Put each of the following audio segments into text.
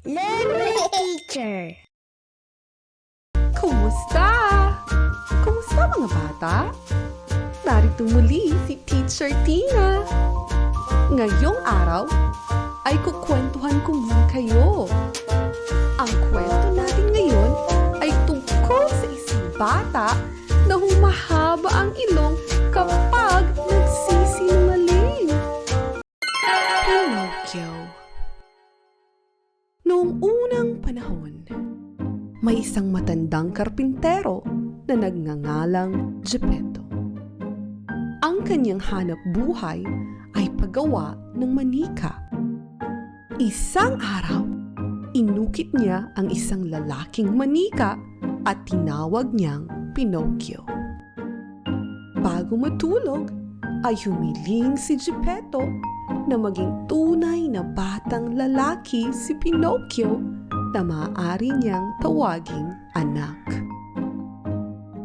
Learn with Teacher. Kumusta? Kumusta mga bata? Narito muli si Teacher Tina. Ngayong araw ay kukwentuhan ko muna kayo. Ang kwento natin ngayon ay tungkol sa isang bata na humahaba ang ilong kapag nagsisinungaling. Pinocchio. Noong unang panahon, may isang matandang karpintero na nagngangalang Geppetto. Ang kanyang hanap buhay ay paggawa ng manika. Isang araw, inukit niya ang isang lalaking manika at tinawag niyang Pinocchio. Bago matulog, ay humiling si Geppetto na maging tunay na batang lalaki si Pinocchio na maaari niyang tawaging anak.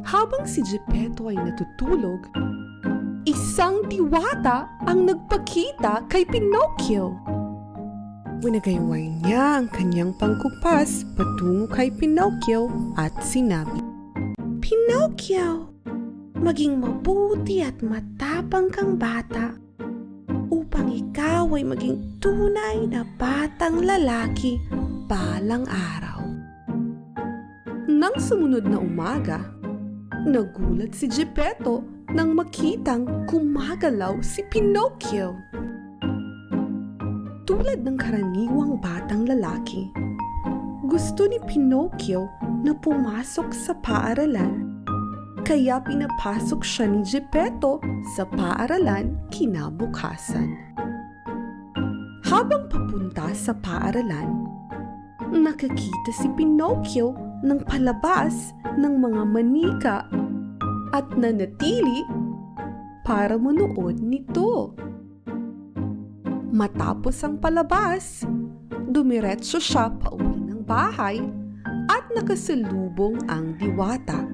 Habang si Geppetto ay natutulog, isang diwata ang nagpakita kay Pinocchio. Winagayway niya ang kanyang pangkupas patungo kay Pinocchio at sinabi, "Pinocchio, maging mabuti at matapang kang bata upang ikaw ay maging tunay na batang lalaki balang araw." Nang sumunod na umaga, nagulat si Geppetto nang makitang gumagalaw si Pinocchio. Tulad ng karaniwang batang lalaki, gusto ni Pinocchio na pumasok sa paaralan, kaya pinapasok siya ni Geppetto sa paaralan kinabukasan. Habang papunta sa paaralan, nakakita si Pinocchio ng palabas ng mga manika at nanatili para manood nito. Matapos ang palabas, dumiretso siya pauwi ng bahay at nakasalubong ang diwata.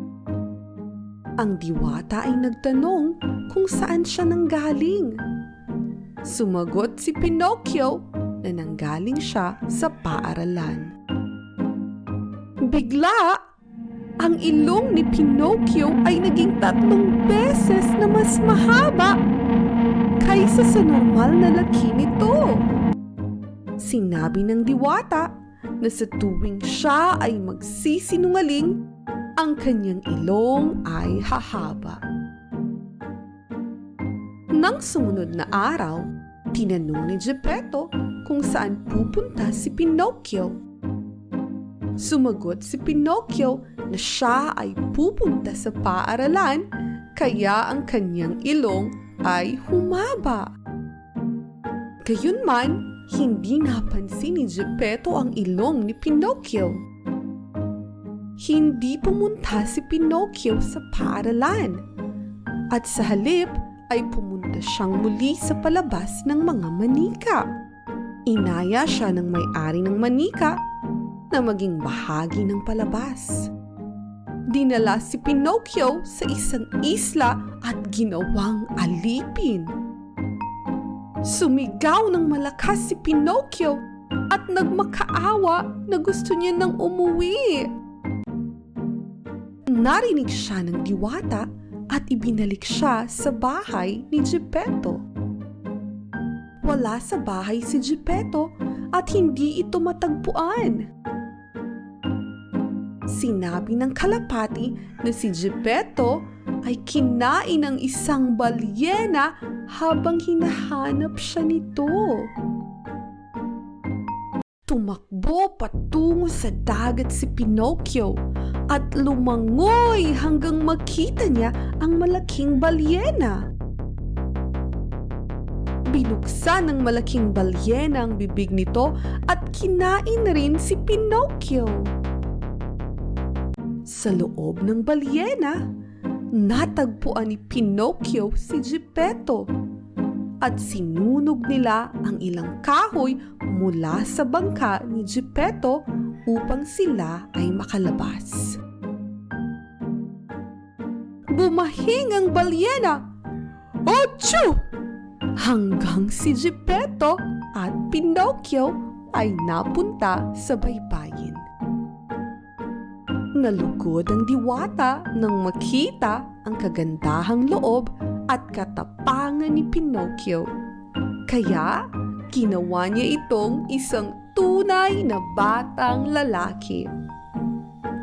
Ang diwata ay nagtanong kung saan siya nanggaling. Sumagot si Pinocchio na nanggaling siya sa paaralan. Bigla, ang ilong ni Pinocchio ay naging 3 beses na mas mahaba kaysa sa normal na laki nito. Sinabi ng diwata na sa tuwing siya ay magsisinungaling, ang kanyang ilong ay hahaba. Nang sumunod na araw, tinanong ni Geppetto kung saan pupunta si Pinocchio. Sumagot si Pinocchio na siya ay pupunta sa paaralan, kaya ang kanyang ilong ay humaba. Gayunman, hindi napansin ni Geppetto ang ilong ni Pinocchio. Hindi pumunta si Pinocchio sa paaralan, at sa halip ay pumunta siyang muli sa palabas ng mga manika. Inaya siya ng may-ari ng manika na maging bahagi ng palabas. Dinala si Pinocchio sa isang isla at ginawang alipin. Sumigaw ng malakas si Pinocchio at nagmakaawa na gusto niya nang umuwi. Narinig siya ng diwata at ibinalik siya sa bahay ni Geppetto. Wala sa bahay si Geppetto at hindi ito matagpuan. Sinabi ng kalapati na si Geppetto ay kinain ng isang balyena habang hinahanap siya nito. Tumakbo patungo sa dagat si Pinocchio at lumangoy hanggang makita niya ang malaking balyena. Binuksan ng malaking balyena ang bibig nito at kinain rin si Pinocchio. Sa loob ng balyena, natagpuan ni Pinocchio si Geppetto at sinunog nila ang ilang kahoy mula sa bangka ni Geppetto upang sila ay makalabas. Bumahing ang balyena! Achoo! Hanggang si Geppetto at Pinocchio ay napunta sa baybayin. Nalugod ang diwata nang makita ang kagandahang loob at katapangan ni Pinocchio. Kaya, ginawa niya itong isang tunay na batang lalaki.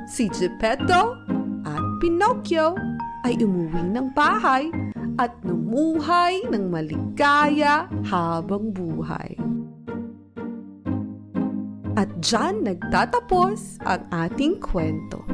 Si Geppetto at Pinocchio ay umuwi ng bahay at namuhay ng maligaya habang buhay. At diyan nagtatapos ang ating kwento.